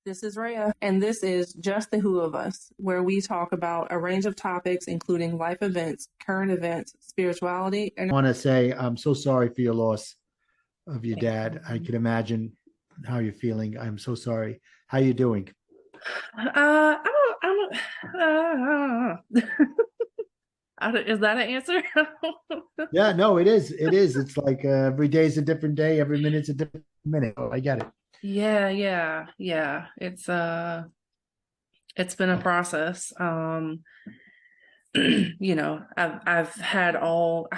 This is Rhea, and this is Just the Who of Us, where we talk about a range of topics, including life events, current events, spirituality, and I want to say I'm so sorry for your loss of your dad. I can imagine how you're feeling. I'm so sorry. How you doing? Is that an answer? Yeah, no, it is. It is. It's like every day's a different day, every minute's a different minute. Oh, I get it. Yeah. It's been a process. I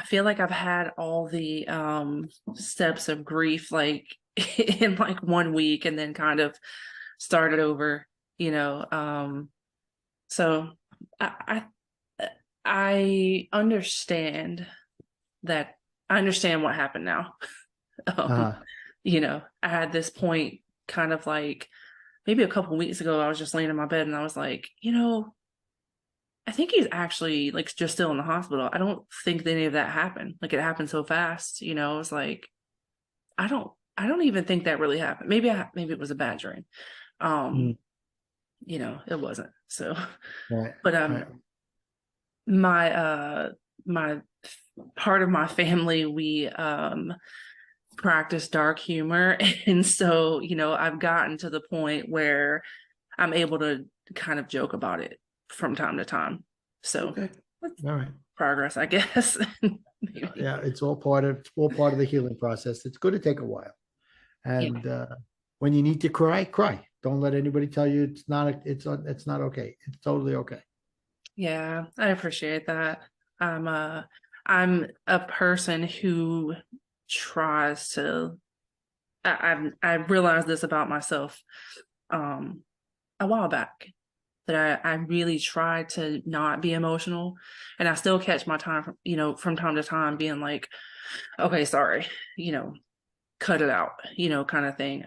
feel like I've had all the steps of grief like in like 1 week and then kind of started over, you know. So I I understand that I understand what happened now. Um, Uh, I had this point kind of like maybe a couple weeks ago, I was just laying in my bed and I was like, I think he's actually like just still in the hospital. I don't think that any of that happened. Like it happened so fast, It was like, I don't even think that really happened. Maybe it was a bad dream. Um, mm, it wasn't. So, right, but right. my part of my family, we practice dark humor. And so, I've gotten to the point where I'm able to kind of joke about it from time to time. So Okay. All right. progress, I guess. Yeah, it's all part of the healing process. It's going to take a while. Yeah. And when you need to cry, cry. Don't let anybody tell you it's not okay. It's totally okay. Yeah, I appreciate that. I'm a person who tries to I realized this about myself a while back that I really try to not be emotional, and I still catch my time from time to time being like, okay, sorry, cut it out, kind of thing.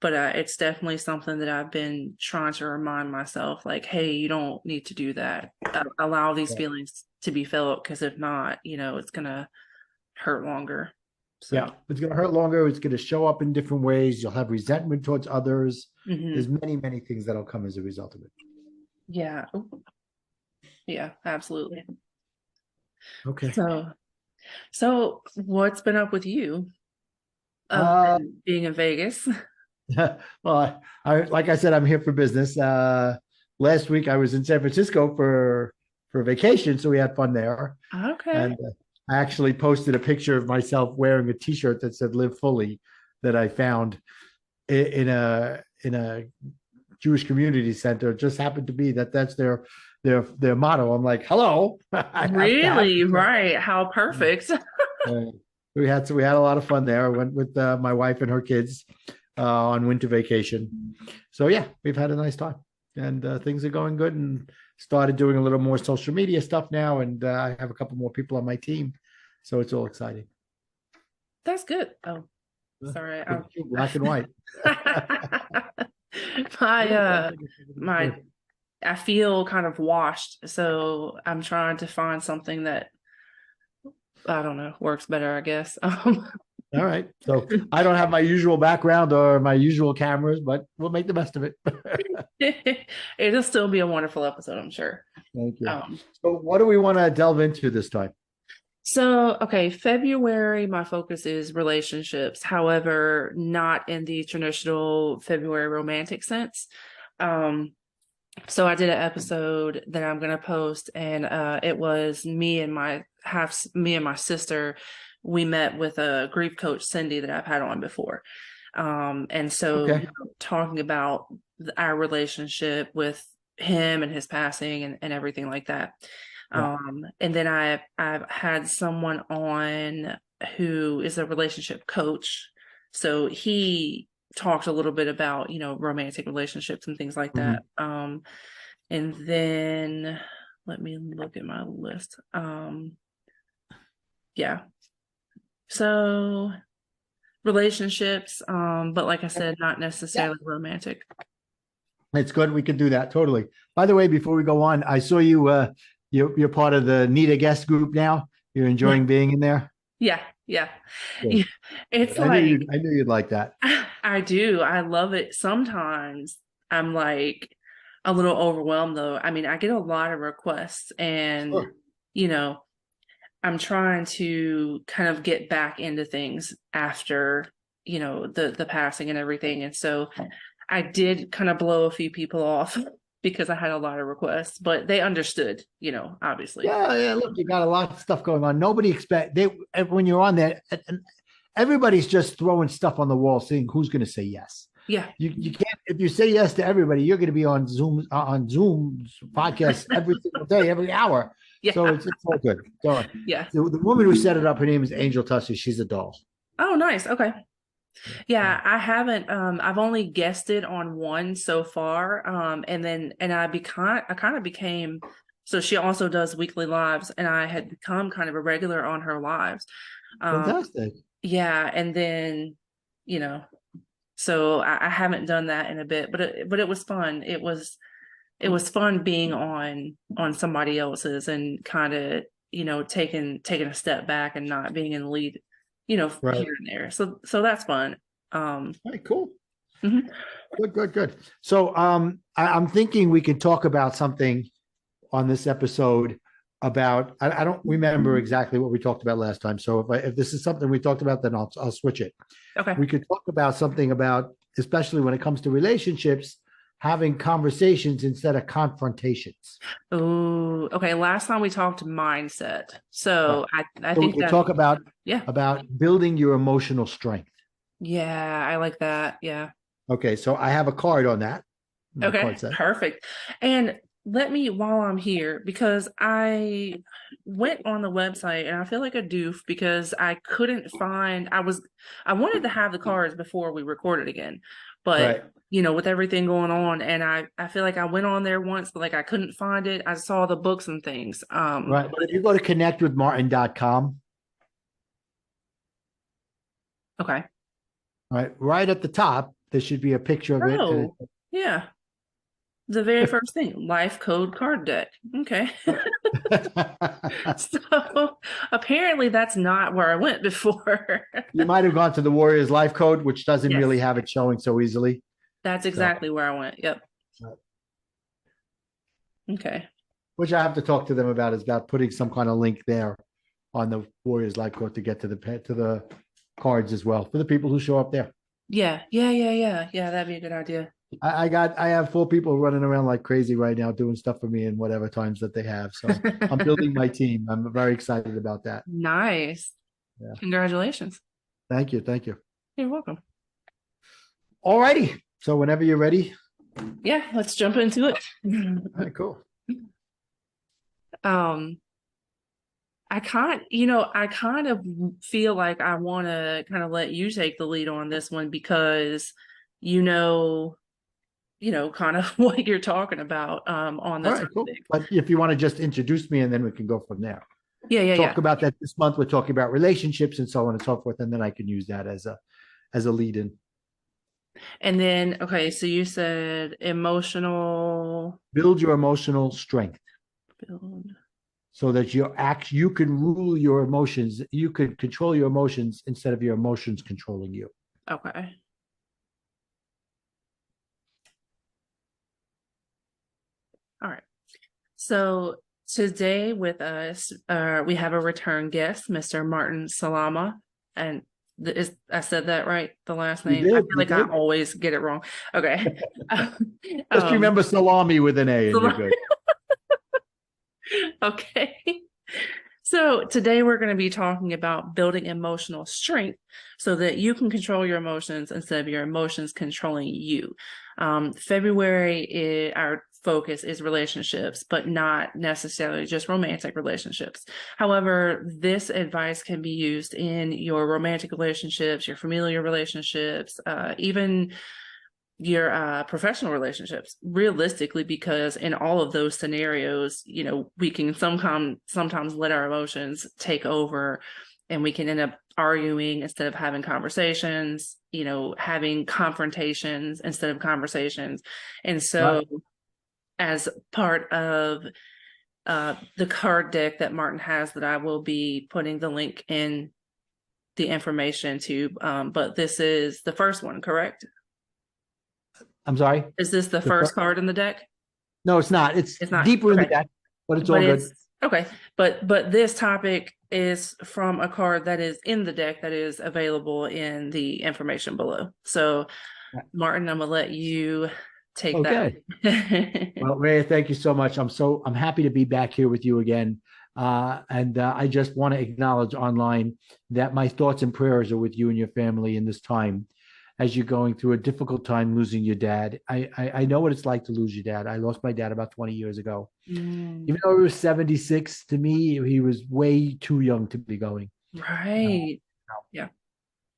But it's definitely something that I've been trying to remind myself, like, hey, you don't need to do that. Allow these Yeah. feelings to be felt, because if not, it's gonna hurt longer. So, Yeah, it's going to hurt longer. It's going to show up in different ways. You'll have resentment towards others. mhm. There's many, many things that'll come as a result of it. Yeah, yeah, absolutely. Okay. So what's been up with you other Uh, than being in Vegas? well, like I said, I'm here for business. Last week I was in San Francisco for vacation, so we had fun there. Okay. And I actually posted a picture of myself wearing a T-shirt that said "Live Fully" that I found in a Jewish community center. It just happened to be that's their motto. I'm like, hello, I have to have Really? this. Right. How perfect. Uh, we had a lot of fun there. I went with my wife and her kids on winter vacation. So yeah, we've had a nice time, and things are going good. And started doing a little more social media stuff now, and I have a couple more people on my team, so it's all exciting. That's good. Oh, sorry. Look at you, black and white. My Yeah, I uh think it's my good. I feel kind of washed, so I'm trying to find something that I don't know, works better, I guess. All right. So I don't have my usual background or my usual cameras, but we'll make the best of it. It'll still be a wonderful episode, I'm sure. Thank you. Um, So what do we want to delve into this time? so okay, February, my focus is relationships, however, not in the traditional February romantic sense. Um, So I did an episode that I'm gonna post, and it was me and my sister. We met with a grief coach, Cindy, that I've had on before, and so Okay. talking about our relationship with him and his passing and everything like that. Yeah. And then I've had someone on who is a relationship coach, so he talked a little bit about romantic relationships and things like Mhm. that. And then let me look at my list. Yeah, so relationships, but like I said, not Yeah. necessarily romantic. It's good. We can do that. Totally. By the way, before we go on, I saw you, you're part of the Need a Guest group now. You're Yeah, enjoying being in there. yeah, Yeah. Good. Yeah. It's Good. like I knew you'd like that. I do. I love it. Sometimes I'm like a little overwhelmed though. I mean, I get a lot of requests and Sure. you know, I'm trying to kind of get back into things after, the passing and everything. And so I did kind of blow a few people off because I had a lot of requests, but they understood, obviously. Yeah, yeah. Look, you got a lot of stuff going on. Nobody expect they when you're on there, and everybody's just throwing stuff on the wall, seeing who's going to say yes. Yeah. You can't if you say yes to everybody, you're going to be on Zoom podcasts every single day, every hour. So Yeah. it's all good. So Yeah. the woman who set it up, her name is Angel Tussie. She's a doll. Oh, nice. Okay. Yeah, Yeah, yeah. I haven't I've only guested on one so far. And I kind of became so she also does weekly lives and I had become kind of a regular on her lives. Um Fantastic. yeah, and then you know, so I haven't done that in a bit, but it was fun. It was fun being on somebody else's and kind of, taking a step back and not being in the lead, Right. here and there. So that's fun. Um All right, cool. mhm. Good, good, good. So I'm thinking we can talk about something on this episode about I don't remember exactly what we talked about last time. So if this is something we talked about, then I'll switch it. Okay. We could talk about something about, especially when it comes to relationships, having conversations instead of confrontations. Oh, okay. Last time we talked mindset. Right. So I So we think could that, talk yeah. about building your emotional strength. Yeah, I like that. Yeah. Okay, so I have a card on that. My Okay, card set. perfect. And let me, while I'm here, because I went on the website and I feel like a doof because I couldn't find, I wanted to have the cards before we recorded again, but Right. with everything going on, and I feel like I went on there once, but like I couldn't find it. I saw the books and things. Right. But if you go to connectwithmartin.com, Okay. right at the top, there should be a picture of it. And Oh, yeah. The very first thing, life code card deck. Okay. So apparently that's not where I went before. you might have gone to the Warriors Life Code, which doesn't Yes, really have it showing so easily. that's So, exactly where I went. Yep. Okay. which I have to talk to them about is about putting some kind of link there on the Warriors Life Code to get to the cards as well for the people who show up there. Yeah. Yeah. Yeah. Yeah. Yeah. That'd be a good idea. I have 4 people running around like crazy right now doing stuff for me in whatever times that they have. So I'm building my team. I'm very excited about that. Nice. Yeah. Congratulations. Thank you. Thank you. You're welcome. All righty. So whenever you're ready. Yeah. Let's jump into it. All right, cool. Um, I kind of feel like I want to kind of let you take the lead on this one because you know kind of what you're talking about on the All right, cool. topic. But if you want to just introduce me and then we can go from there. Yeah, yeah, yeah. Talk about that this month. We're talking about relationships and so on and so forth. And then I can use that as a lead in. And then, okay, so you said emotional Build your emotional strength build. so that you can rule your emotions. You could control your emotions instead of your emotions controlling you. Okay. All right. So today with us, we have a return guest, Mr. Martin Salama. And I said that right, the last You name? I did. feel You like I did. always get it wrong. Okay. Just Um, remember salami with an A and you're good. okay. So today we're going to be talking about building emotional strength so that you can control your emotions instead of your emotions controlling you. February, our focus is relationships, but not necessarily just romantic relationships. However, this advice can be used in your romantic relationships, your familiar relationships, even your professional relationships realistically, because in all of those scenarios, we can sometimes let our emotions take over and we can end up arguing instead of having conversations, having confrontations instead of conversations. And so Right. as part of the card deck that Martin has that I will be putting the link in the information to, but this is the first one, correct? I'm sorry. Is this the The first card in the deck? No, it's not. It's It's not. deeper in the Okay. deck, but it's But all good. it's okay. But this topic is from a card that is in the deck that is available in the information below. So Martin, I'm gonna let you take that. Okay. Well, Ray, thank you so much. I'm happy to be back here with you again. And I just want to acknowledge online that my thoughts and prayers are with you and your family in this time as you're going through a difficult time losing your dad. I know what it's like to lose your dad. I lost my dad about 20 years ago. Mm, Even though he was 76, to me, he was way too young to be going. right. Yeah.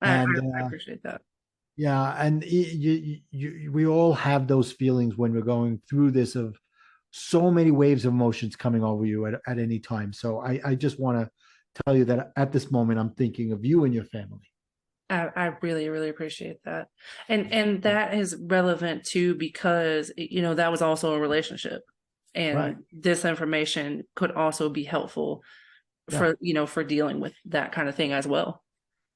And I appreciate that. yeah, and we all have those feelings when we're going through this of so many waves of emotions coming over you at any time. So I just want to tell you that at this moment, I'm thinking of you and your family. I really, really appreciate that. And that is relevant too, because that was also a relationship. Right. And this information could also be helpful Yeah. for dealing with that kind of thing as well.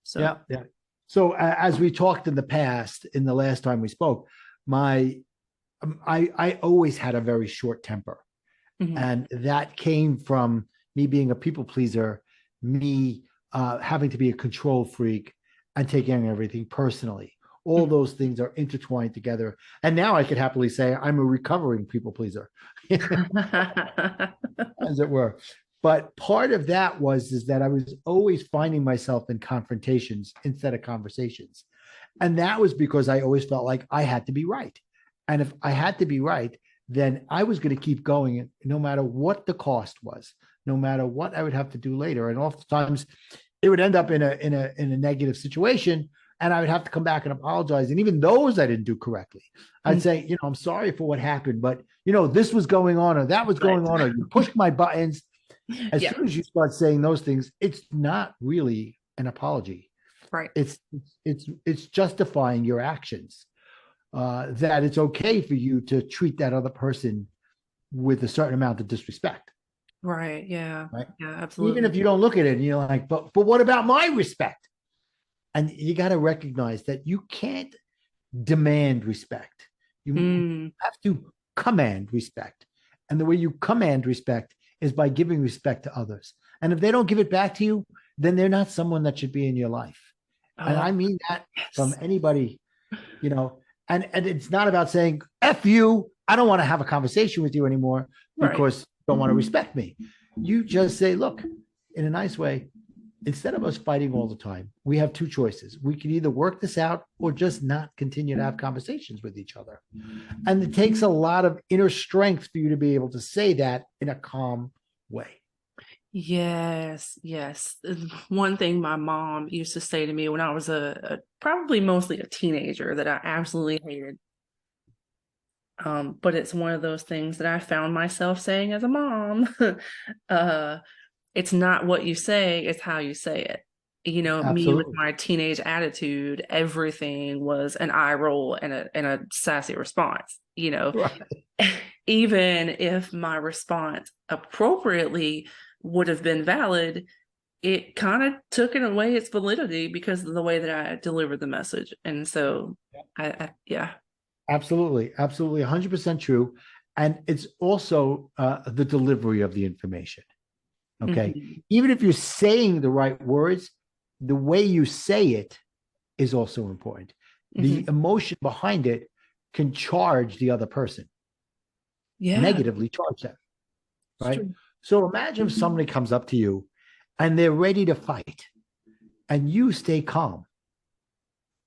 So Yeah. Yeah. So as we talked in the past, in the last time we spoke, I always had a very short temper. mhm. And that came from me being a people pleaser, me having to be a control freak, and taking everything personally. All Mhm. those things are intertwined together. And now I could happily say I'm a recovering people pleaser, as it were. But part of that is that I was always finding myself in confrontations instead of conversations. And that was because I always felt like I had to be right. And if I had to be right, then I was going to keep going no matter what the cost was, no matter what I would have to do later. And oftentimes it would end up in a negative situation. And I would have to come back and apologize. And even those I didn't do correctly. I'd say, I'm sorry for what happened, but this was going on or that was Right. going on, or you pushed my buttons. As Yeah. soon as you start saying those things, it's not really an apology. Right. It's justifying your actions. That it's okay for you to treat that other person with a certain amount of disrespect, Right. Yeah. right? Yeah. Even Absolutely. if you don't look at it and you're like, but what about my respect? And you got to recognize that you can't demand respect. You Mm. have to command respect. And the way you command respect is by giving respect to others. And if they don't give it back to you, then they're not someone that should be in your life. And Oh, I mean that from yes. anybody, you know, and it's not about saying, F you, I don't want to have a conversation with you anymore Right. because you don't want to respect me. You just say, look, in a nice way, instead of us fighting all the time, we have two choices. We can either work this out or just not continue to have conversations with each other. And it takes a lot of inner strength for you to be able to say that in a calm way. Yes, yes. One thing my mom used to say to me when I was probably mostly a teenager that I absolutely hated. But it's one of those things that I found myself saying as a mom. uh, it's not what you say, it's how you say it. Me with Absolutely. my teenage attitude, everything was an eye roll and a sassy response. Right. Even if my response appropriately would have been valid, it kind of took it away its validity because of the way that I delivered the message. And so yeah. Absolutely. Absolutely. 100% true. And it's also the delivery of the information. Okay. Mhm. Even if you're saying the right words, the way you say it is also important. The Mhm. emotion behind it can charge the other person, Yeah, negatively charge them, it's right? true. So imagine if somebody comes up to you and they're ready to fight and you stay calm.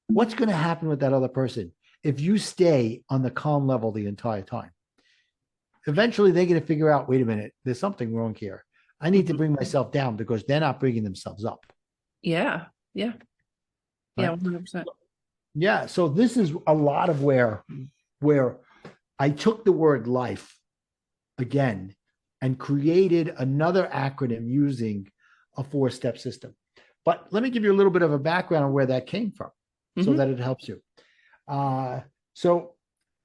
What's going to happen with that other person if you stay on the calm level the entire time? Eventually, they're going to figure out, wait a minute, there's something wrong here. I need to Mhm. bring myself down because they're not bringing themselves up, Yeah, yeah, yeah, right? 100%. Yeah. So this is a lot of where I took the word life again and created another acronym using a four-step system. But let me give you a little bit of a background on where that came from so Hmm. that it helps you. So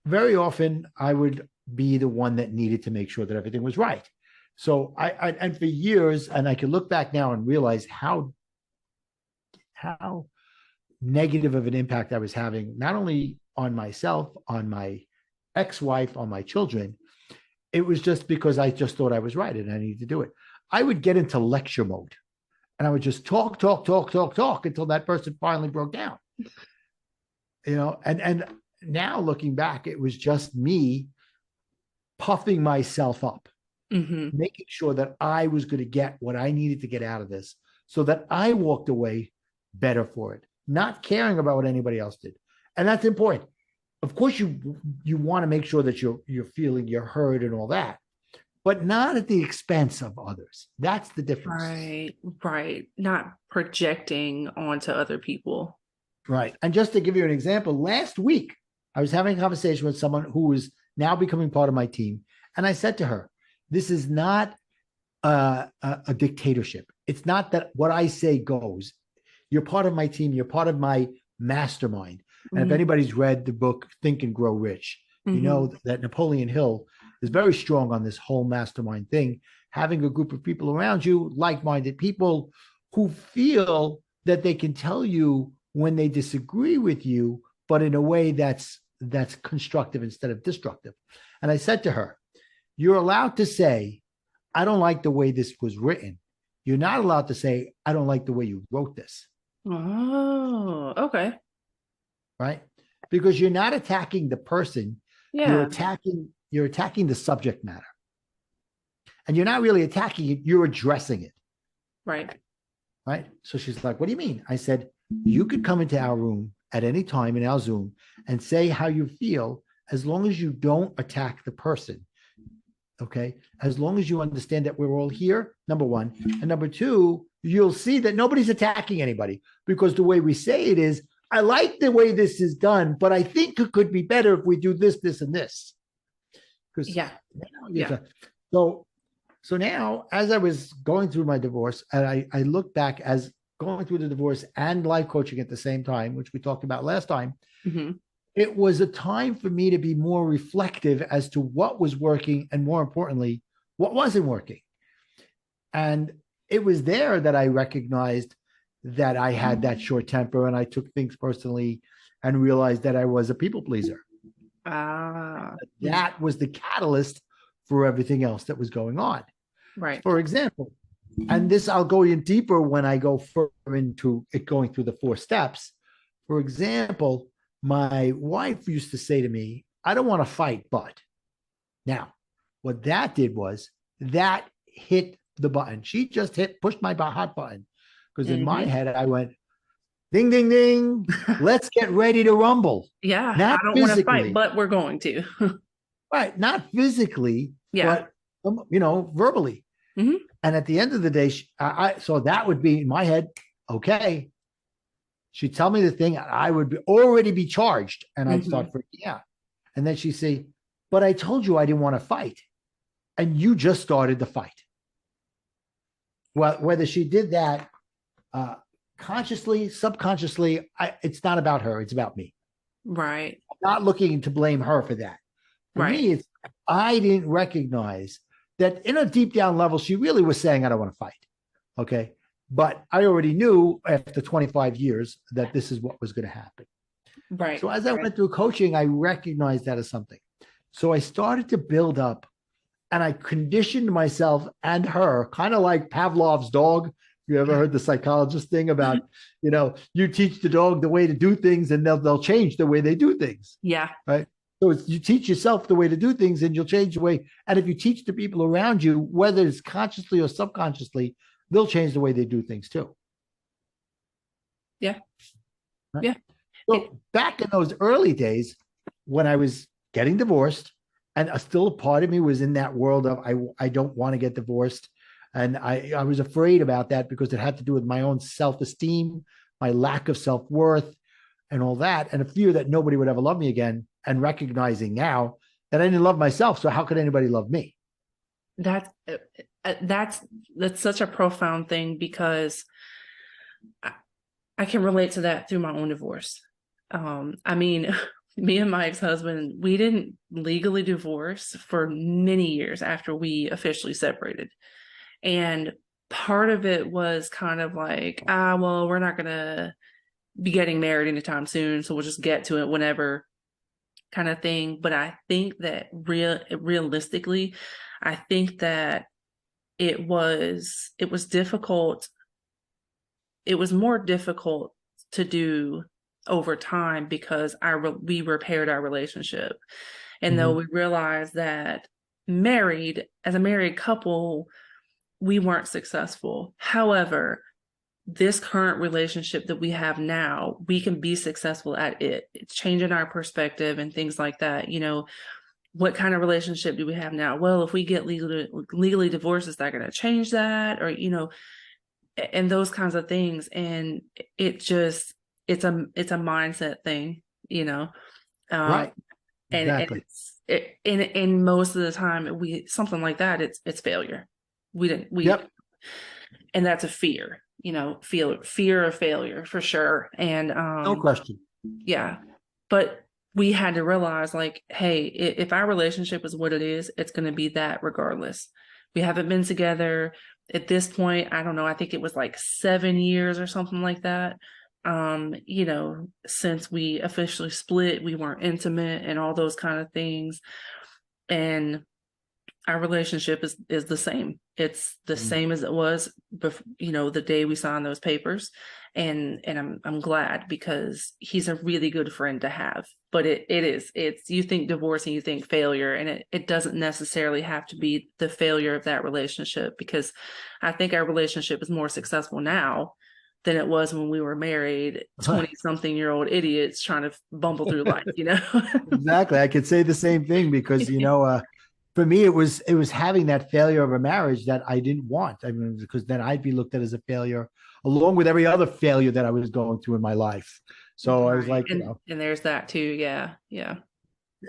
very often I would be the one that needed to make sure that everything was right. So and for years, and I can look back now and realize how negative of an impact I was having, not only on myself, on my ex-wife, on my children. It was just because I just thought I was right and I needed to do it. I would get into lecture mode and I would just talk until that person finally broke down. And now looking back, it was just me puffing myself up, Mm-hmm. making sure that I was going to get what I needed to get out of this so that I walked away better for it, not caring about what anybody else did. And that's important. Of course, you want to make sure that you're feeling you're heard and all that, but not at the expense of others. That's the difference. Right, right. Not projecting onto other people. Right. And just to give you an example, last week I was having a conversation with someone who is now becoming part of my team. And I said to her, this is not a dictatorship. It's not that what I say goes. You're part of my team. You're part of my mastermind. And if anybody's read the book Think and Grow Rich, you know that Napoleon Hill is very strong on this whole mastermind thing, having a group of people around you, like-minded people who feel that they can tell you when they disagree with you, but in a way that's constructive instead of destructive. And I said to her, you're allowed to say, I don't like the way this was written. You're not allowed to say, I don't like the way you wrote this. Oh, okay. Right? Because you're not attacking the person, you're Yeah, attacking the subject matter. And you're not really attacking it, you're addressing it. right. Right? So she's like, what do you mean? I said, you could come into our room at any time in our Zoom and say how you feel as long as you don't attack the person. Okay. As long as you understand that we're all here, number one. And number two, you'll see that nobody's attacking anybody because the way we say it is, I like the way this is done, but I think it could be better if we do this, this, and this. Because Yeah, yeah. so now, as I was going through my divorce, and I look back as going through the divorce and life coaching at the same time, which we talked about last time, Mm-hmm. it was a time for me to be more reflective as to what was working and, more importantly, what wasn't working. And it was there that I recognized that I had that short temper and I took things personally and realized that I was a people pleaser. Ah, That was the catalyst for everything else that was going on. right. For example, and this I'll go in deeper when I go further into it going through the 4 steps. For example, my wife used to say to me, I don't want to fight, but now what that did was that hit the button. She just pushed my hot button because in my head I went, ding, ding, ding. Let's get ready to rumble. Yeah, I Not don't want to fight, physically, but we're going to. right? Not physically, Yeah. but verbally. Mm-hmm. And at the end of the day, so that would be in my head. Okay, she'd tell me the thing, I would already be charged, and I'd start freaking out. And then she'd say, "But I told you I didn't want to fight, and you just started the fight." Well, whether she did that consciously, subconsciously, it's not about her; it's about me. Right. I'm not looking to blame her for that. For Right. me, it's I didn't recognize that in a deep down level, she really was saying, I don't want to fight. Okay. But I already knew after 25 years that this is what was going to happen. Right. So as I went through coaching, I recognized that as something. So I started to build up and I conditioned myself and her, kind of like Pavlov's dog. You ever heard the psychologist thing about, you teach the dog the way to do things and they'll change the way they do things. Yeah. Right. So you teach yourself the way to do things and you'll change the way. And if you teach the people around you, whether it's consciously or subconsciously, they'll change the way they do things too. Yeah. Right? Yeah. So back in those early days when I was getting divorced and still a part of me was in that world of, I don't want to get divorced. And I was afraid about that because it had to do with my own self-esteem, my lack of self-worth and all that. And a fear that nobody would ever love me again. And recognizing now that I didn't love myself. So how could anybody love me? That's such a profound thing because I can relate to that through my own divorce. I mean, me and my ex-husband, we didn't legally divorce for many years after we officially separated. And part of it was kind of like, well, we're not gonna be getting married anytime soon, so we'll just get to it whenever, kind of thing. But I think that realistically, I think that it was difficult. It was more difficult to do over time because we repaired our relationship. And though Mhm. we realized that as a married couple, we weren't successful. However, this current relationship that we have now, we can be successful at it. It's changing our perspective and things like that. What kind of relationship do we have now? Well, if we get legally divorced, is that going to change that? Or, and those kinds of things. And it just, it's a mindset thing, you know? Um, Right. and Exactly. and most of the time something like that, it's failure. We didn't, we, Yep. and that's a fear, fear of failure for sure. And No question. yeah, but we had to realize, like, hey, if our relationship is what it is, it's going to be that regardless. We haven't been together at this point, I don't know, I think it was like 7 years or something like that. Since we officially split, we weren't intimate and all those kind of things. And our relationship is the same. It's the Mm. same as it was before, the day we signed those papers. And I'm glad, because he's a really good friend to have. But it's you think divorce and you think failure, and it doesn't necessarily have to be the failure of that relationship, because I think our relationship is more successful now than it was when we were married, 20 something year old idiots trying to bumble through life. Exactly. I could say the same thing because, for me, it was having that failure of a marriage that I didn't want. I mean, because then I'd be looked at as a failure along with every other failure that I was going through in my life. So I was Right. like, And there's that too. Yeah. Yeah.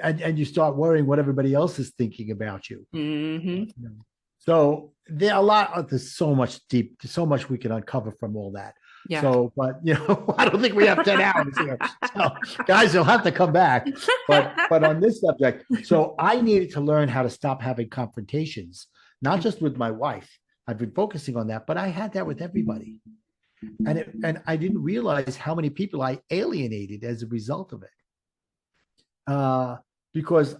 and you start worrying what everybody else is thinking about you. Hmm. So there's so much we can uncover from all that. Yeah. So, but I don't think we have 10 hours here. So guys, you'll have to come back. But on this subject, so I needed to learn how to stop having confrontations, not just with my wife. I've been focusing on that, but I had that with everybody. And I didn't realize how many people I alienated as a result of it. Because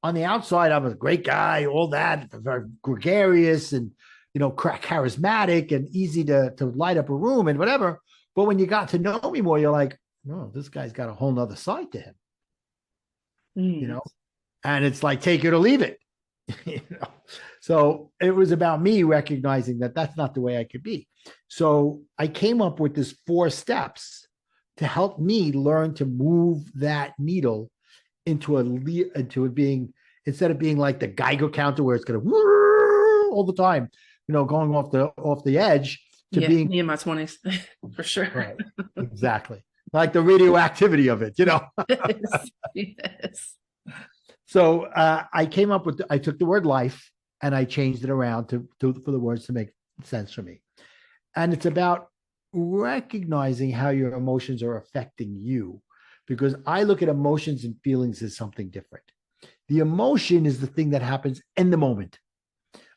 on the outside, I'm a great guy, all that, very gregarious and charismatic and easy to light up a room and whatever. But when you got to know me more, you're like, no, this guy's got a whole nother side to him, you Mm. know, and it's like take it or leave it. you know. So it was about me recognizing that that's not the way I could be. So I came up with this 4 steps to help me learn to move that needle into it being, instead of being like the Geiger counter where it's going to all the time, going off the edge, to Yeah. being Me in my 20s for sure. right, exactly, like the radioactivity of it. Yes. Yes. So I took the word life and I changed it around for the words to make sense for me. And it's about recognizing how your emotions are affecting you, because I look at emotions and feelings as something different. The emotion is the thing that happens in the moment.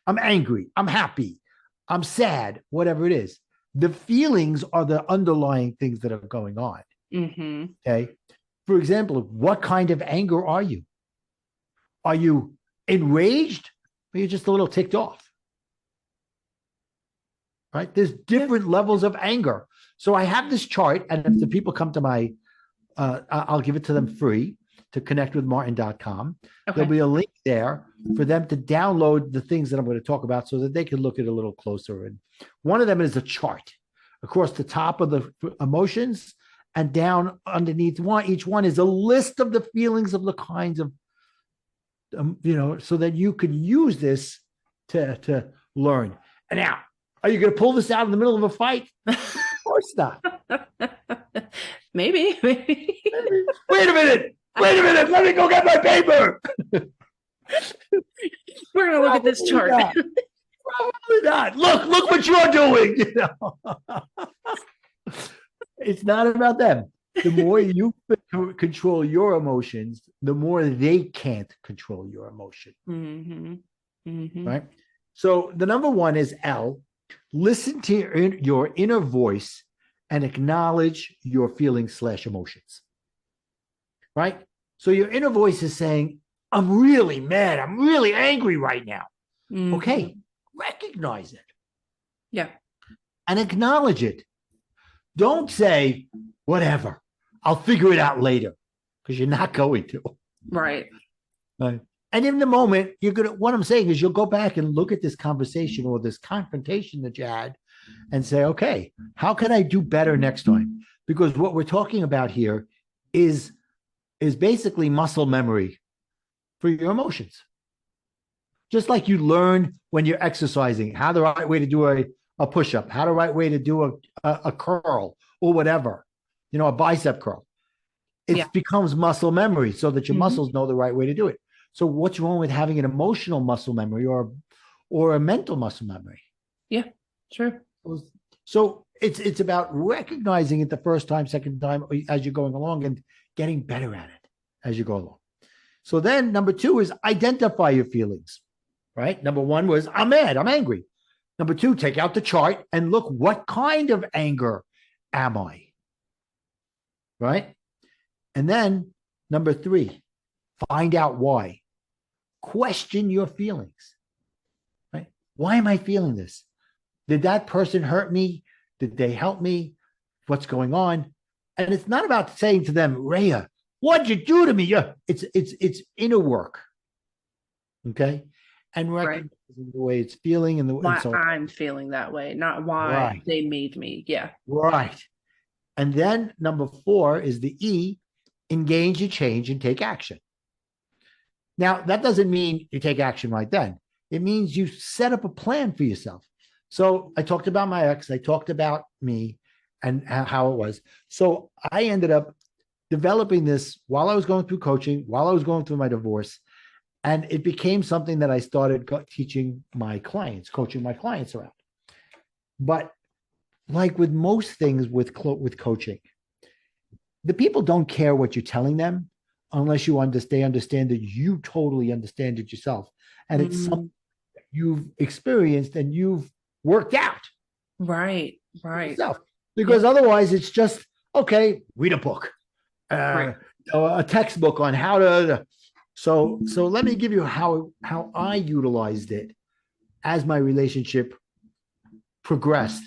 I'm angry, I'm happy, I'm sad, whatever it is. The feelings are the underlying things that are going on. Hmm. Okay. For example, what kind of anger are you? Are you enraged or you're just a little ticked off? Right? There's Yeah. different levels of anger. So I have this chart, and if the people come to I'll give it to them free to connectwithmartin.com. There'll Okay. be a link there for them to download the things that I'm going to talk about so that they can look at it a little closer. And one of them is a chart across the top of the emotions, and down underneath each one is a list of the feelings of the kinds of, so that you could use this to learn. And now, are you going to pull this out in the middle of a fight? Of course not. Maybe. Maybe. Wait a minute. Wait a minute. Let me go get my paper. We're gonna look at this Probably chart. not. Probably not. Look what you're doing. It's not about them. The more you control your emotions, the more they can't control your emotion. Hmm. Hmm. Right. So the number one is L, Listen to your inner voice and acknowledge your feelings slash emotions. Right? So your inner voice is saying, I'm really mad. I'm really angry right now. Okay. Mhm. Recognize it Yeah. and acknowledge it. Don't say, whatever, I'll figure it out later, because you're not going to. Right. Right. And in the moment, what I'm saying is you'll go back and look at this conversation or this confrontation that you had and say, okay, how can I do better next time? Because what we're talking about here is basically muscle memory for your emotions. Just like you learn when you're exercising, how the right way to do a push-up, how the right way to do a curl or whatever, a bicep curl. Yeah. It becomes muscle memory so that your Mhm. muscles know the right way to do it. So what's wrong with having an emotional muscle memory or a mental muscle memory? Yeah. True. So it's about recognizing it the first time, second time as you're going along and getting better at it as you go along. So then number 2 is identify your feelings, right? Number 1 was I'm mad, I'm angry. Number 2, take out the chart and look, what kind of anger am I? Right? And then number 3, find out why. Question your feelings, right? Why am I feeling this? Did that person hurt me? Did they help me? What's going on? And it's not about saying to them, Rhea, what'd you do to me? Yeah, it's inner work. Okay. And Right. recognizing the way it's feeling and Why so I'm feeling that way, not why right, they made me. Yeah. right. And then number 4 is the E, engage in change and take action. Now, that doesn't mean you take action right then. It means you set up a plan for yourself. So I talked about my ex, I talked about me and how it was. So I ended up developing this while I was going through coaching, while I was going through my divorce. And it became something that I started teaching my clients, coaching my clients around. But like with most things with coaching, the people don't care what you're telling them unless they understand that you totally understand it yourself. And it's something Mhm. you've experienced and you've worked out Right. for Right. yourself. Yeah. Because otherwise, it's just, okay, read a book, Right. uh, a textbook on how to. So let me give you how I utilized it as my relationship progressed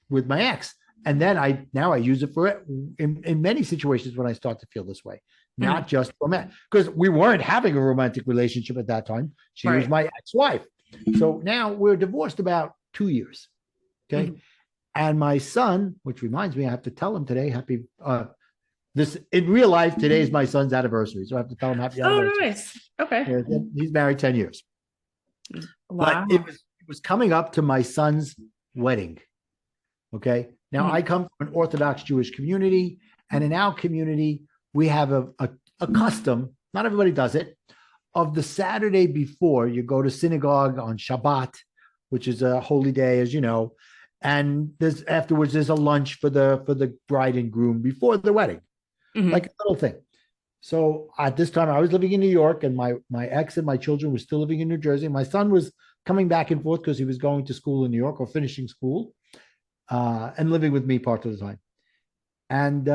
with my ex. And then I use it for it in many situations when I start to feel this way, Mhm. not just romantic, because we weren't having a romantic relationship at that time. She was Right. my ex-wife. So now we're divorced about 2 years. Okay. Mhm. And my son, which reminds me, I have to tell him today, happy this in real life, today is my son's anniversary. So I have to tell him happy Oh, anniversary. nice. Okay. Yeah, he's married 10 years. But it Wow. was it was coming up to my son's wedding. Okay. Now I Mhm. come from an Orthodox Jewish community, and in our community, we have a custom, not everybody does it, of the Saturday before you go to synagogue on Shabbat, which is a holy day, as you know, and there's a lunch for the bride and groom before the wedding, like Mhm. a little thing. So at this time, I was living in New York, and my ex and my children were still living in New Jersey. My son was coming back and forth because he was going to school in New York or finishing school, and living with me part of the time. And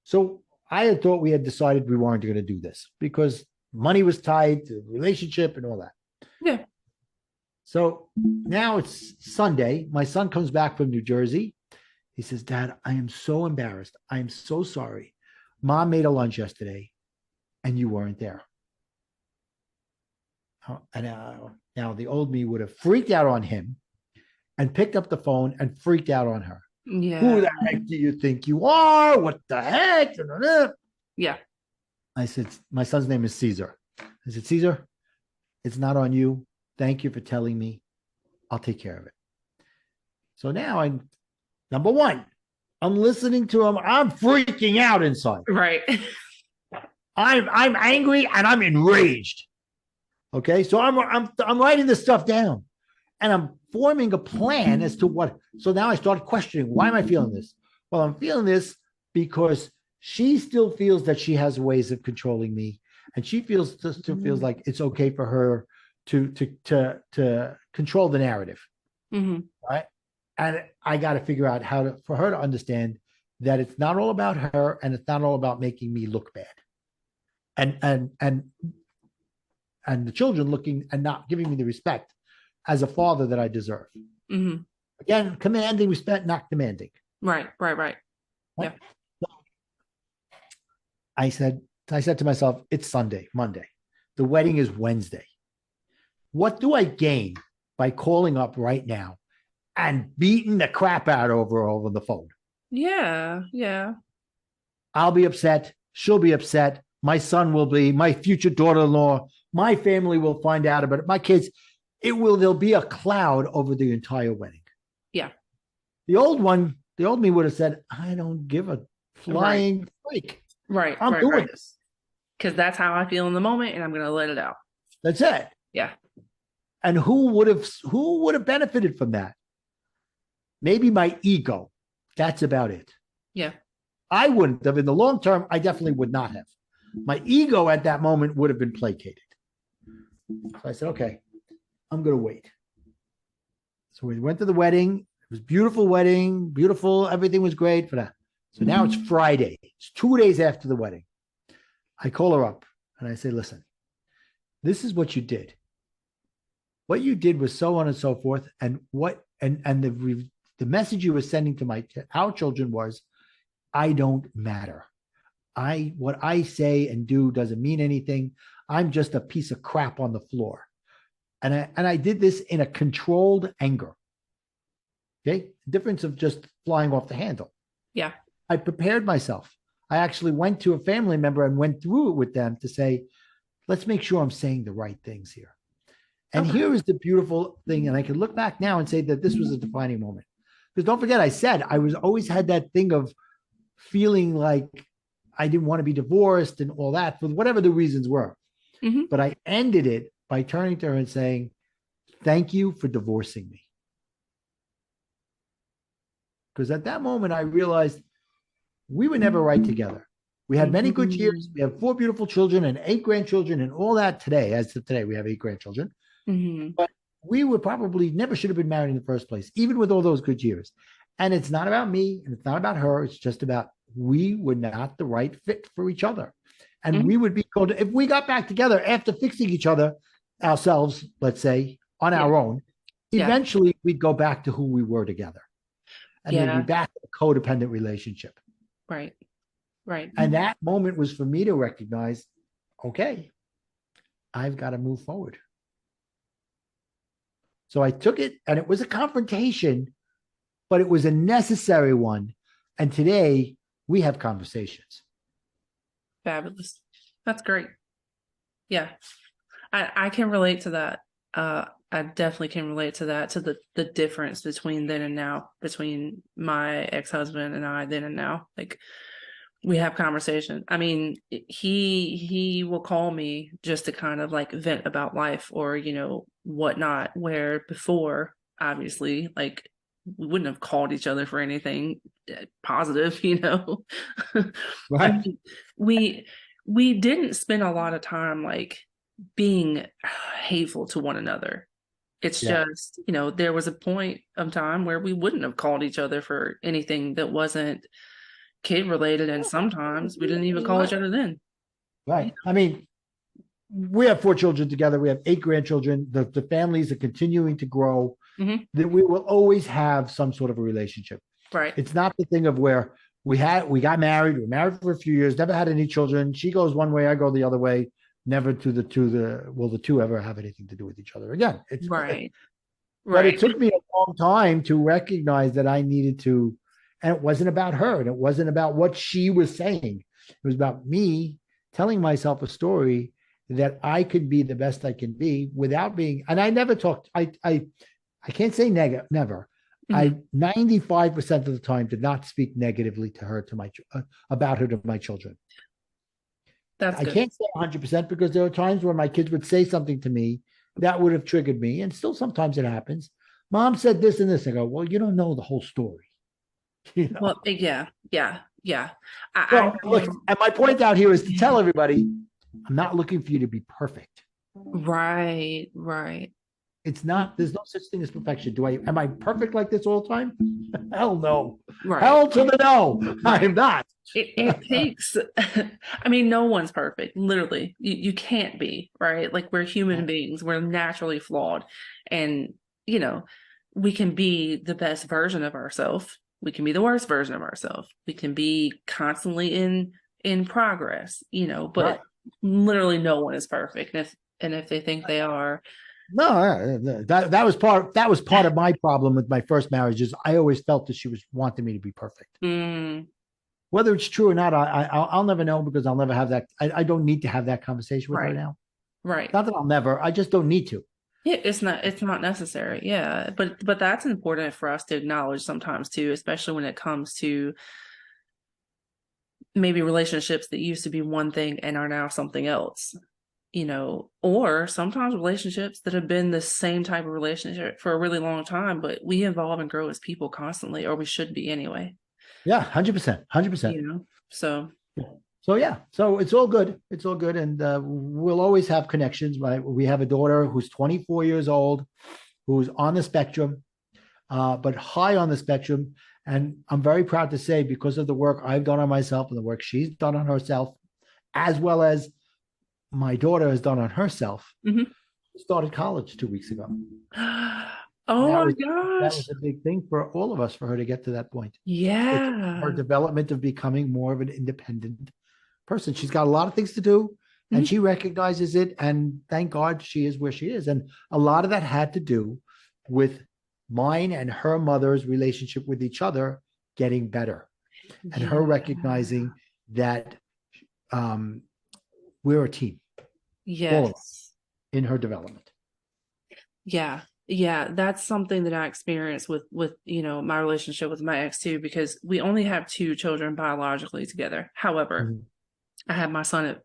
so I had thought we had decided we weren't going to do this because money was tied to the relationship and all that. Yeah. So now it's Sunday. My son comes back from New Jersey. He says, Dad, I am so embarrassed. I am so sorry. Mom made a lunch yesterday and you weren't there. And now the old me would have freaked out on him and picked up the phone and freaked out on her. Who Yeah. the heck do you think you are? What the heck? Yeah. I said, my son's name is Caesar. I said, Caesar, it's not on you. Thank you for telling me. I'll take care of it. So now number 1, I'm listening to him. I'm freaking out inside. Right. I'm angry and I'm enraged. Okay. So I'm writing this stuff down and I'm forming a plan as to what. So now I start questioning, why am I feeling this? Well, I'm feeling this because she still feels that she has ways of controlling me, and she still feels Mhm. like it's okay for her to control the narrative. Mm-hmm. right? And I got to figure out how to for her to understand that it's not all about her and it's not all about making me look bad. And and the children looking and not giving me the respect as a father that I deserve. Mm-hmm. Again, commanding respect, not demanding. Right, right, right. Right? Yeah. I said, I said to myself, it's Sunday, Monday. The wedding is Wednesday. What do I gain by calling up right now and beating the crap out over the phone? Yeah, yeah. I'll be upset. She'll be upset. My son will be, my future daughter-in-law, my family will find out about it. My kids, there'll be a cloud over the entire wedding. Yeah. The old me would have said, I don't give a Right. flying freak. Right, I'm right, doing right. this. Because that's how I feel in the moment, and I'm gonna let it out. That's it. Yeah. And who would have benefited from that? Maybe my ego. That's about it. Yeah. I wouldn't have. In the long term, I definitely would not have. My ego at that moment would have been placated. So I said, okay, I'm going to wait. So we went to the wedding. It was a beautiful wedding, beautiful. Everything was great for that. So now it's Friday. It's 2 days after the wedding. I call her up and I say, listen, this is what you did. What you did was so on and so forth. And the message you were sending to our children was, I don't matter. What I say and do doesn't mean anything. I'm just a piece of crap on the floor. And I did this in a controlled anger. Okay. The difference of just flying off the handle. Yeah. I prepared myself. I actually went to a family member and went through it with them to say, let's make sure I'm saying the right things here. And Okay. here is the beautiful thing. And I can look back now and say that this was a defining moment. Because don't forget, I said I was always had that thing of feeling like I didn't want to be divorced and all that for whatever the reasons were. Mm-hmm. But I ended it by turning to her and saying, thank you for divorcing me. Because at that moment, I realized we were never right together. We had many good years. We have 4 beautiful children and 8 grandchildren and all that today. As of today, we have 8 grandchildren. Mm-hmm. But we were probably never should have been married in the first place, even with all those good years. And it's not about me and it's not about her. It's just about we were not the right fit for each other. And Mm-hmm. we would be called, if we got back together after fixing each other ourselves, let's say, on Yeah. our own, Yeah. eventually we'd go back to who we were together. And we'd be Yeah. back in a codependent relationship. Right. Right. And that moment was for me to recognize, okay, I've got to move forward. So I took it, and it was a confrontation, but it was a necessary one. And today we have conversations. Fabulous. That's great. Yeah. I can relate to that. I definitely can relate to that, to the difference between then and now, between my ex-husband and I then and now. Like, we have conversation. I mean, he will call me just to kind of like vent about life or, whatnot, where before, obviously, like, we wouldn't have called each other for anything positive. I Right. mean, we didn't spend a lot of time like being hateful to one another. It's Yeah. just, there was a point of time where we wouldn't have called each other for anything that wasn't kid related, and sometimes we didn't even call each other then. Right. I mean, we have 4 children together. We have 8 grandchildren. The families are continuing to grow. Mm-hmm. That we will always have some sort of a relationship. Right. It's not the thing of where we got married. We were married for a few years, never had any children. She goes one way, I go the other way. Never the two ever have anything to do with each other again. It's Right. But Right. it took me a long time to recognize that I needed to, and it wasn't about her, and it wasn't about what she was saying. It was about me telling myself a story that I could be the best I can be without being. And I never talked. I can't say never. Mm-hmm. I 95% of the time did not speak negatively to her about her to my children. That's I good. can't say 100% because there are times where my kids would say something to me that would have triggered me, and still sometimes it happens. Mom said this and this. I go, well, you don't know the whole story. Well, yeah. I So look, and my point out here is to tell everybody, I'm not looking for you to be perfect. Right. It's not, there's no such thing as perfection. Am I perfect like this all the time? Hell no. Right. Hell to the no. I Right. am not. It takes, I mean, no one's perfect, literally. You can't be, right? Like we're human beings, we're naturally flawed. And, you know, we can be the best version of ourselves. We can be the worst version of ourselves. We can be constantly in progress, Right. but literally no one is perfect. And if they think they are, No, that was part of my problem with my first marriage is I always felt that she was wanting me to be perfect. mm, Whether it's true or not, I'll never know because I'll never have that. I don't need to have that conversation with her right, now. right. Not that I'll never. I just don't need to. Yeah, it's not necessary. Yeah. But that's important for us to acknowledge sometimes too, especially when it comes to maybe relationships that used to be one thing and are now something else, or sometimes relationships that have been the same type of relationship for a really long time, but we evolve and grow as people constantly, or we should be anyway, Yeah, 100%, 100%. So So yeah, so it's all good. It's all good, and we'll always have connections. Right? We have a daughter who's 24 years old, who's on the spectrum, but high on the spectrum. And I'm very proud to say, because of the work I've done on myself and the work she's done on herself, as well as my daughter has done on herself, mhm. started college 2 weeks ago. And Oh that my was that gosh. was a big thing for all of us for her to get to that point. It's her Yeah. development of becoming more of an independent person. She's got a lot of things to do and Mhm. she recognizes it. And thank God she is where she is. And a lot of that had to do with mine and her mother's relationship with each other getting better and her Yeah. recognizing that um, we're a team, all of us, Yes. in her development. Yeah. Yeah, that's something that I experienced with my relationship with my ex too, because we only have two children biologically together. However, Mhm. I had my son at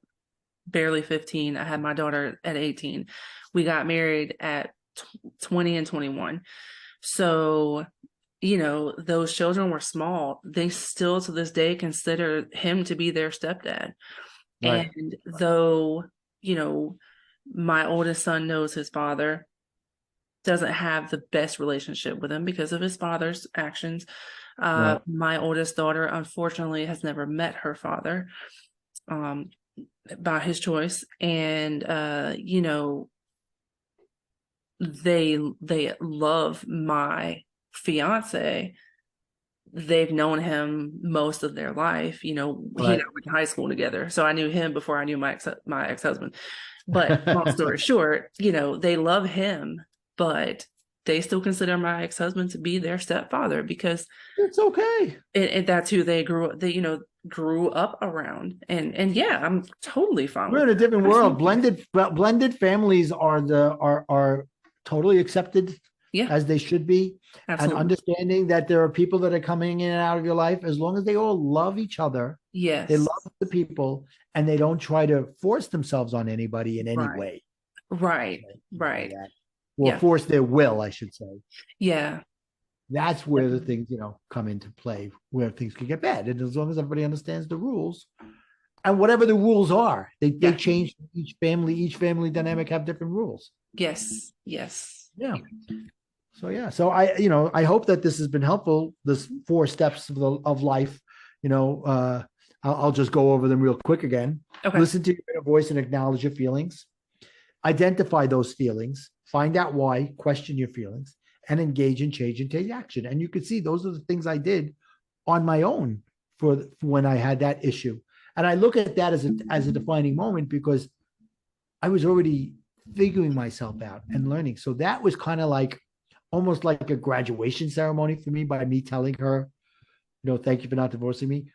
barely 15. I had my daughter at 18. We got married at 20 and 21. So, those children were small. They still to this day consider him to be their stepdad. Right, And though, you know, my oldest son knows his father, doesn't have the best relationship with him because of his father's actions. right, My oldest daughter, unfortunately, has never met her father. Um, by his choice, and they love my fiance. They've known him most of their life. He and right. I went to high school together, so I knew him before I knew my ex-husband. But long story short, they love him, but they still consider my ex-husband to be their stepfather because It's okay. that's who they grew up around. And yeah, I'm totally fine We're with in a that. different world. Absolutely. Blended families are totally accepted Yeah, as they should be, and absolutely. understanding that there are people that are coming in and out of your life, as long as they all love each other, they Yes. love the people, and they don't try to force themselves on anybody in any Right. way. Right. Say Right. that, or Yeah. force their will, I should say. Yeah. That's where the things come into play, where things can get bad. And as long as everybody understands the rules, and whatever the rules are, they Yeah. change each family dynamic have different rules. Yes. Yes. Yeah. So yeah. So I hope that this has been helpful. This 4 steps of life. You know, I'll just go over them real quick again. Okay. Listen to your inner voice and acknowledge your feelings. Identify those feelings. Find out why. Question your feelings and engage in change and take action. And you can see those are the things I did on my own for when I had that issue. And I look at that as a defining moment because I was already figuring myself out and learning. So that was kind of like almost like a graduation ceremony for me by me telling her, thank you for not divorcing me.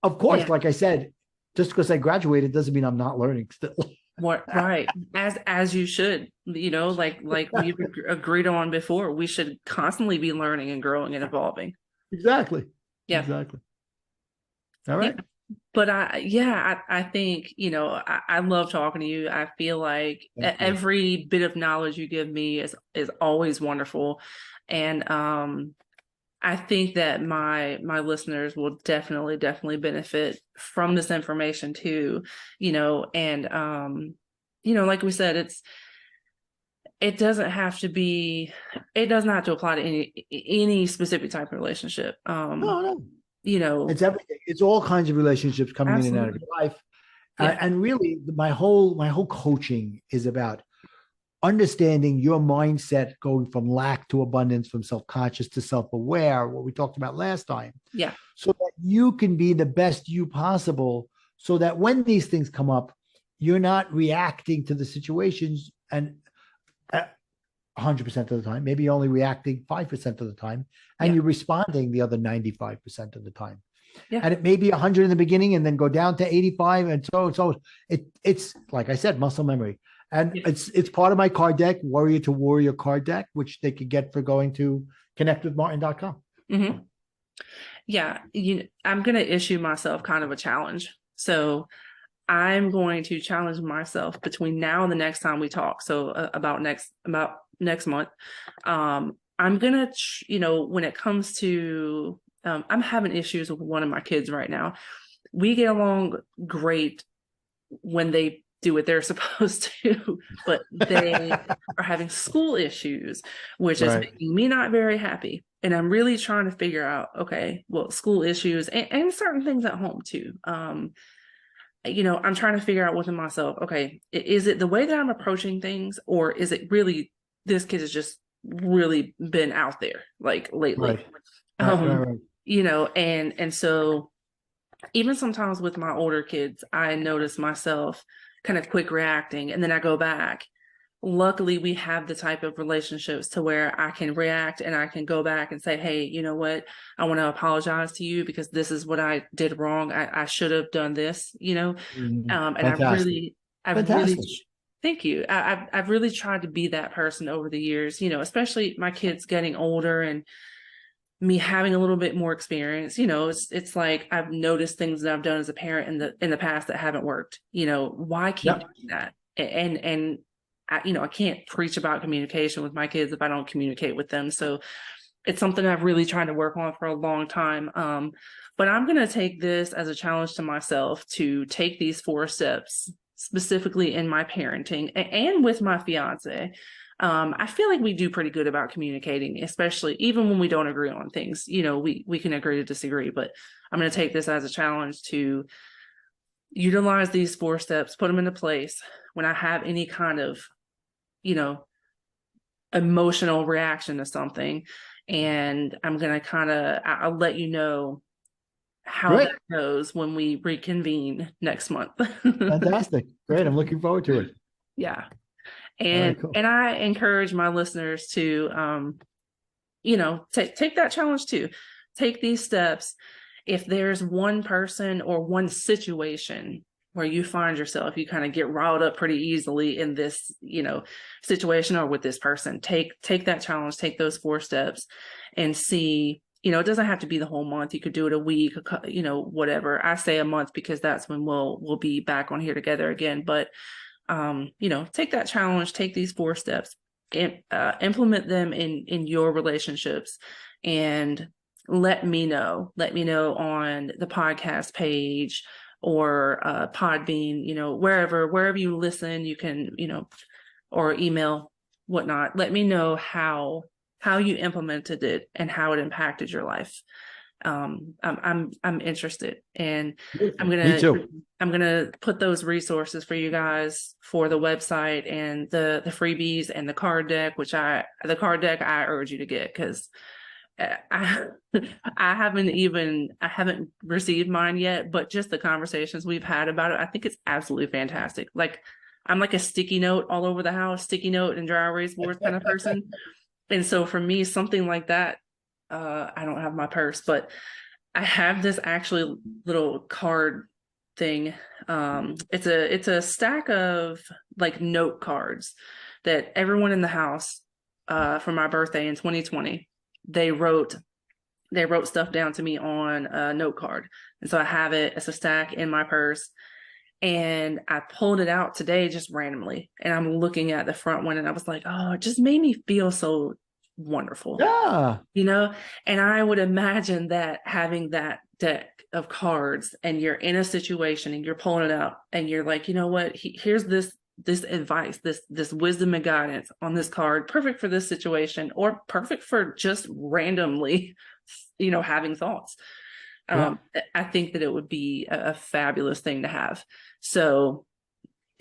Of course, Yeah. like I said, just because I graduated doesn't mean I'm not learning still. What, right. As you should, like we've agreed on before, we should constantly be learning and growing and evolving. Exactly. Yeah. Exactly. All Yeah. right. But I think, I love talking to you. I feel like Thank you. every bit of knowledge you give me is always wonderful. And I think that my listeners will definitely benefit from this information too, and like we said, it doesn't have to be, it doesn't have to apply to any specific type of relationship. No, no. You know, It's everything. It's all kinds of relationships coming in and out of absolutely. your life. Yeah. And really, my whole coaching is about understanding your mindset going from lack to abundance, from self-conscious to self-aware, what we talked about last time, Yeah. so that you can be the best you possible, so that when these things come up, you're not reacting to the situations and 100% of the time, maybe only reacting 5% of the time, and Yeah. you're responding the other 95% of the time. Yeah. And it may be 100 in the beginning and then go down to 85, and so it's like I said, muscle memory. And Yeah. it's part of my card deck, Warrior to Warrior card deck, which they could get for going to connectwithmartin.com. Hmm. Yeah. I'm going to issue myself kind of a challenge. So I'm going to challenge myself between now and the next time we talk. So about next month. I'm gonna, when it comes to, I'm having issues with one of my kids right now. We get along great when they do what they're supposed to, but they are having school issues, which is Right. making me not very happy. And I'm really trying to figure out, okay, well, school issues and certain things at home too. I'm trying to figure out within myself, okay, is it the way that I'm approaching things, or is it really this kid has just really been out there like lately? Right. Right. Right. Um, Right. and so even sometimes with my older kids, I notice myself kind of quick reacting and then I go back. Luckily, we have the type of relationships to where I can react and I can go back and say, hey, you know what? I want to apologize to you because this is what I did wrong. I should have done this. And Fantastic. I've really, Fantastic. thank you. I've really tried to be that person over the years, especially my kids getting older and me having a little bit more experience. It's like I've noticed things that I've done as a parent in the past that haven't worked. Why keep Yep. doing that? And I can't preach about communication with my kids if I don't communicate with them. So it's something I've really tried to work on for a long time. But I'm going to take this as a challenge to myself to take these 4 steps specifically in my parenting and with my fiance. I feel like we do pretty good about communicating, especially even when we don't agree on things. We can agree to disagree, but I'm going to take this as a challenge to utilize these 4 steps, put them into place when I have any kind of, you know, emotional reaction to something. And I'm going to I'll let you know how that Great. goes when we reconvene next month. Fantastic. Great. I'm looking forward to it. Yeah. All And right, cool. and I encourage my listeners to take that challenge too. Take these steps. If there's one person or one situation where you find yourself, you kind of get riled up pretty easily in this, situation or with this person, take that challenge, take those 4 steps and see, it doesn't have to be the whole month. You could do it a week, whatever. I say a month because that's when we'll be back on here together again. But take that challenge, take these 4 steps, and implement them in your relationships, and let me know on the podcast page or Podbean, wherever you listen, you can, or email, whatnot. Let me know how you implemented it and how it impacted your life. I'm interested, and I'm Beautiful. Me gonna too. I'm gonna put those resources for you guys for the website and the freebies and the card deck, the card deck I urge you to get, because I I haven't received mine yet, but just the conversations we've had about it, I think it's absolutely fantastic. Like I'm like a sticky note all over the house, sticky note and dry erase boards kind of person. And so for me, something like that, I don't have my purse, but I have this actually little card thing. It's a stack of like note cards that everyone in the house, for my birthday in 2020, they wrote stuff down to me on a note card. And so I have it as a stack in my purse. And I pulled it out today just randomly. And I'm looking at the front one and I was like, oh, it just made me feel so wonderful, Yeah. and I would imagine that having that deck of cards and you're in a situation and you're pulling it out and you're like, you know what, here's this this advice, this wisdom and guidance on this card, perfect for this situation, or perfect for just randomly, having thoughts. Yeah. I think that it would be a fabulous thing to have. So,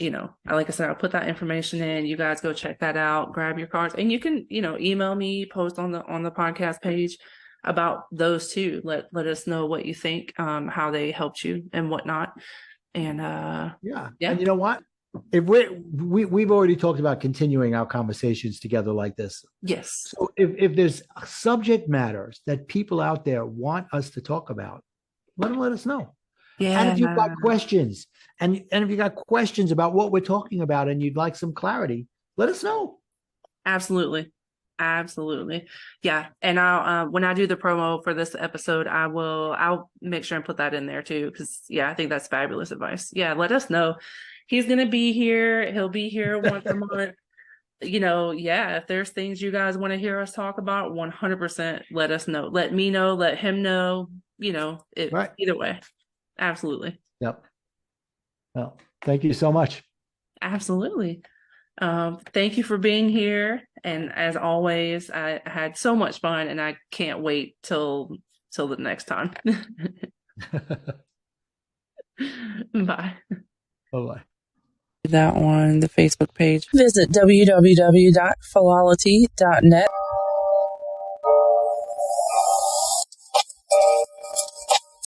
like I said, I'll put that information in. You guys go check that out, grab your cards, and you can, email me, post on the podcast page about those too. Let us know what you think, how they helped you and whatnot. And Yeah. yeah. And you know what? If we've already talked about continuing our conversations together like this. Yes. So if there's subject matters that people out there want us to talk about, let us know. Yeah. And if you've got questions, and if you got questions about what we're talking about and you'd like some clarity, let us know. Absolutely. Yeah. And I'll when I do the promo for this episode, I'll make sure and put that in there too. Cause yeah, I think that's fabulous advice. Yeah, let us know. He's gonna be here. He'll be here once a month. Yeah, if there's things you guys want to hear us talk about, 100% let us know. Let me know, let him know, Right. Either way. Absolutely. Yep. Well, thank you so much. Absolutely. Thank you for being here. And as always, I had so much fun and I can't wait till the next time. Bye. Bye-bye. That on the Facebook page. Visit www.philology.net.